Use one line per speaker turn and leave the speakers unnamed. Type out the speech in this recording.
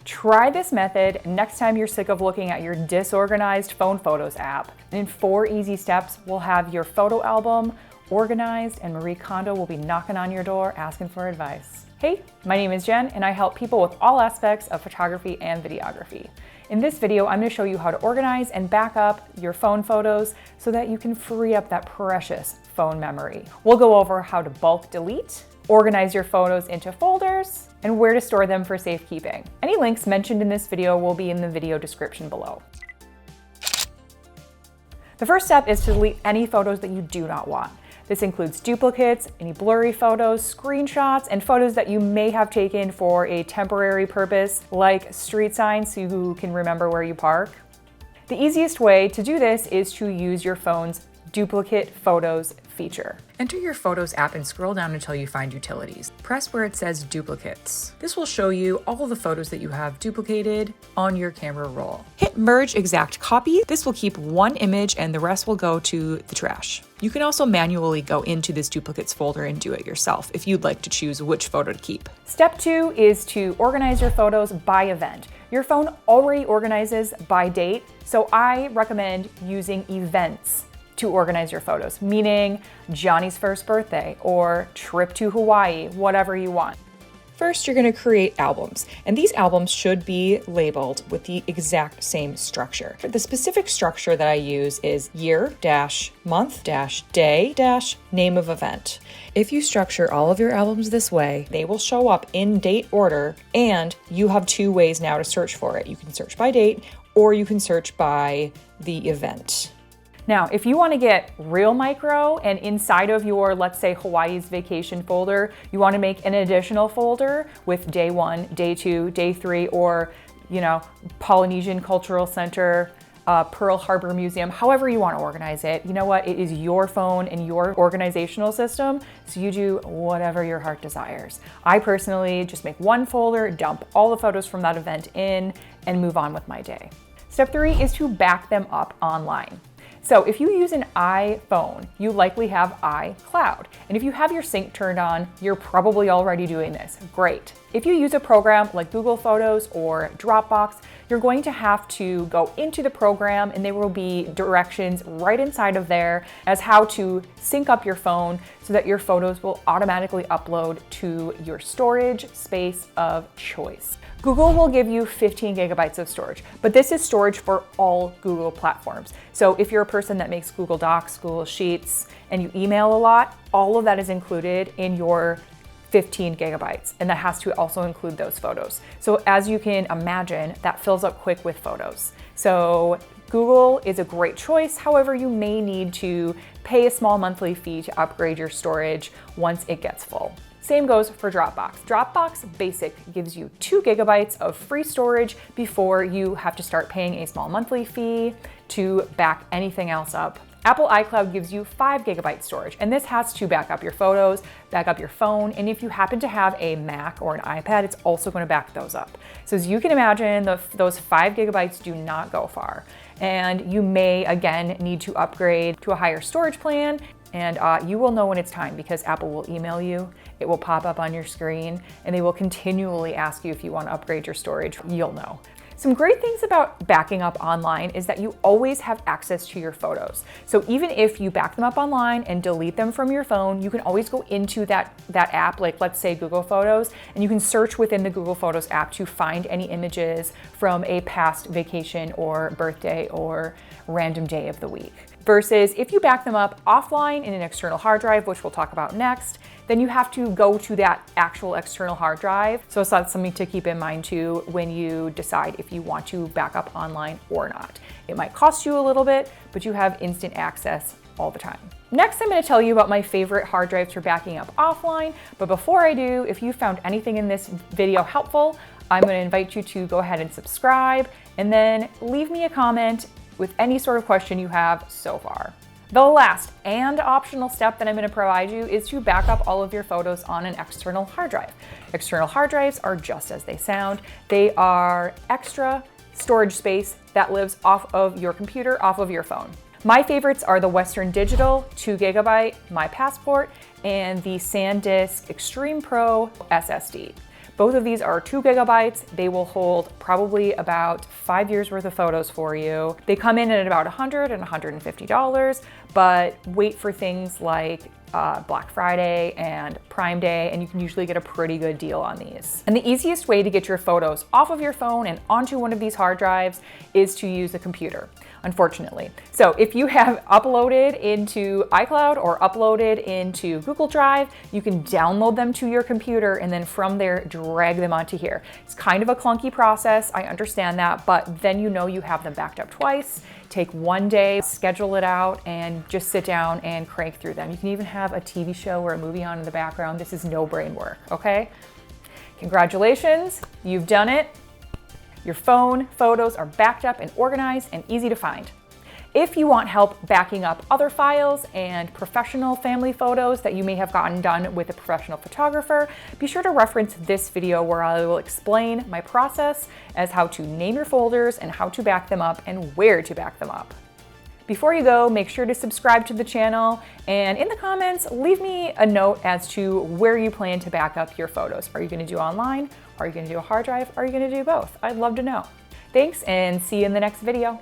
Try this method next time you're sick of looking at your disorganized phone photos app. In 4 easy steps, we'll have your photo album organized and Marie Kondo will be knocking on your door asking for advice. Hey, my name is Jen and I help people with all aspects of photography and videography. In this video, I'm going to show you how to organize and back up your phone photos so that you can free up that precious phone memory. We'll go over how to bulk delete, organize your photos into folders, and where to store them for safekeeping. Any links mentioned in this video will be in the video description below. The first step is to delete any photos that you do not want. This includes duplicates, any blurry photos, screenshots, and photos that you may have taken for a temporary purpose, like street signs so you can remember where you park. The easiest way to do this is to use your phone's Duplicate Photos feature. Enter your Photos app and scroll down until you find Utilities. Press where it says Duplicates. This will show you all of the photos that you have duplicated on your camera roll. Hit Merge Exact Copy. This will keep one image and the rest will go to the trash. You can also manually go into this Duplicates folder and do it yourself if you'd like to choose which photo to keep. Step 2 is to organize your photos by event. Your phone already organizes by date, so I recommend using events to organize your photos, meaning Johnny's first birthday or trip to Hawaii, whatever you want. First, you're going to create albums, and these albums should be labeled with the exact same structure. The specific structure that I use is year-month-day-name of event. If you structure all of your albums this way, they will show up in date order, and you have 2 ways now to search for it. You can search by date, or you can search by the event. Now, if you want to get real micro and inside of your, let's say, Hawaii's vacation folder, you want to make an additional folder with day 1, day 2, day 3, or, Polynesian Cultural Center, Pearl Harbor Museum, however you want to organize it. You know what? It is your phone and your organizational system, so you do whatever your heart desires. I personally just make one folder, dump all the photos from that event in, and move on with my day. Step 3 is to back them up online. So if you use an iPhone, you likely have iCloud. And if you have your sync turned on, you're probably already doing this. Great. If you use a program like Google Photos or Dropbox, you're going to have to go into the program and there will be directions right inside of there as how to sync up your phone so that your photos will automatically upload to your storage space of choice. Google will give you 15 gigabytes of storage, but this is storage for all Google platforms. So if you're a person that makes Google Docs, Google Sheets, and you email a lot, all of that is included in your 15 gigabytes, and that has to also include those photos. So as you can imagine, that fills up quick with photos. So Google is a great choice. However, you may need to pay a small monthly fee to upgrade your storage once it gets full. Same goes for Dropbox. Dropbox Basic gives you 2 gigabytes of free storage before you have to start paying a small monthly fee to back anything else up. Apple iCloud gives you 5 gigabyte storage, and this has to back up your photos, back up your phone, and if you happen to have a Mac or an iPad, it's also going to back those up. So as you can imagine, those 5 gigabytes do not go far, and you may, again, need to upgrade to a higher storage plan, and you will know when it's time because Apple will email you, it will pop up on your screen, and they will continually ask you if you want to upgrade your storage. You'll know. Some great things about backing up online is that you always have access to your photos. So even if you back them up online and delete them from your phone, you can always go into that app, like let's say Google Photos, and you can search within the Google Photos app to find any images from a past vacation or birthday or random day of the week. Versus if you back them up offline in an external hard drive, which we'll talk about next, then you have to go to that actual external hard drive. So that's something to keep in mind too when you decide if you want to back up online or not. It might cost you a little bit, but you have instant access all the time. Next, I'm going to tell you about my favorite hard drives for backing up offline. But before I do, if you found anything in this video helpful, I'm going to invite you to go ahead and subscribe and then leave me a comment with any sort of question you have so far. The last and optional step that I'm going to provide you is to back up all of your photos on an external hard drive. External hard drives are just as they sound. They are extra storage space that lives off of your computer, off of your phone. My favorites are the Western Digital 2 gigabyte My Passport and the SanDisk Extreme Pro SSD. Both of these are 2 gigabytes. They will hold probably about 5 years worth of photos for you. They come in at about $100 and $150, but wait for things like Black Friday and Prime Day, and you can usually get a pretty good deal on these. And the easiest way to get your photos off of your phone and onto one of these hard drives is to use a computer, unfortunately. So if you have uploaded into iCloud or uploaded into Google Drive, you can download them to your computer and then from there drag them onto here. It's kind of a clunky process, I understand that, but then you know you have them backed up twice. Take one day, schedule it out, and just sit down and crank through them. You can even have a TV show or a movie on in the background. This is no brain work, okay? Congratulations, you've done it. Your phone photos are backed up and organized and easy to find. If you want help backing up other files and professional family photos that you may have gotten done with a professional photographer, be sure to reference this video where I will explain my process as how to name your folders and how to back them up and where to back them up. Before you go, make sure to subscribe to the channel and in the comments, leave me a note as to where you plan to back up your photos. Are you going to do online? Are you going to do a hard drive? Are you going to do both? I'd love to know. Thanks and see you in the next video.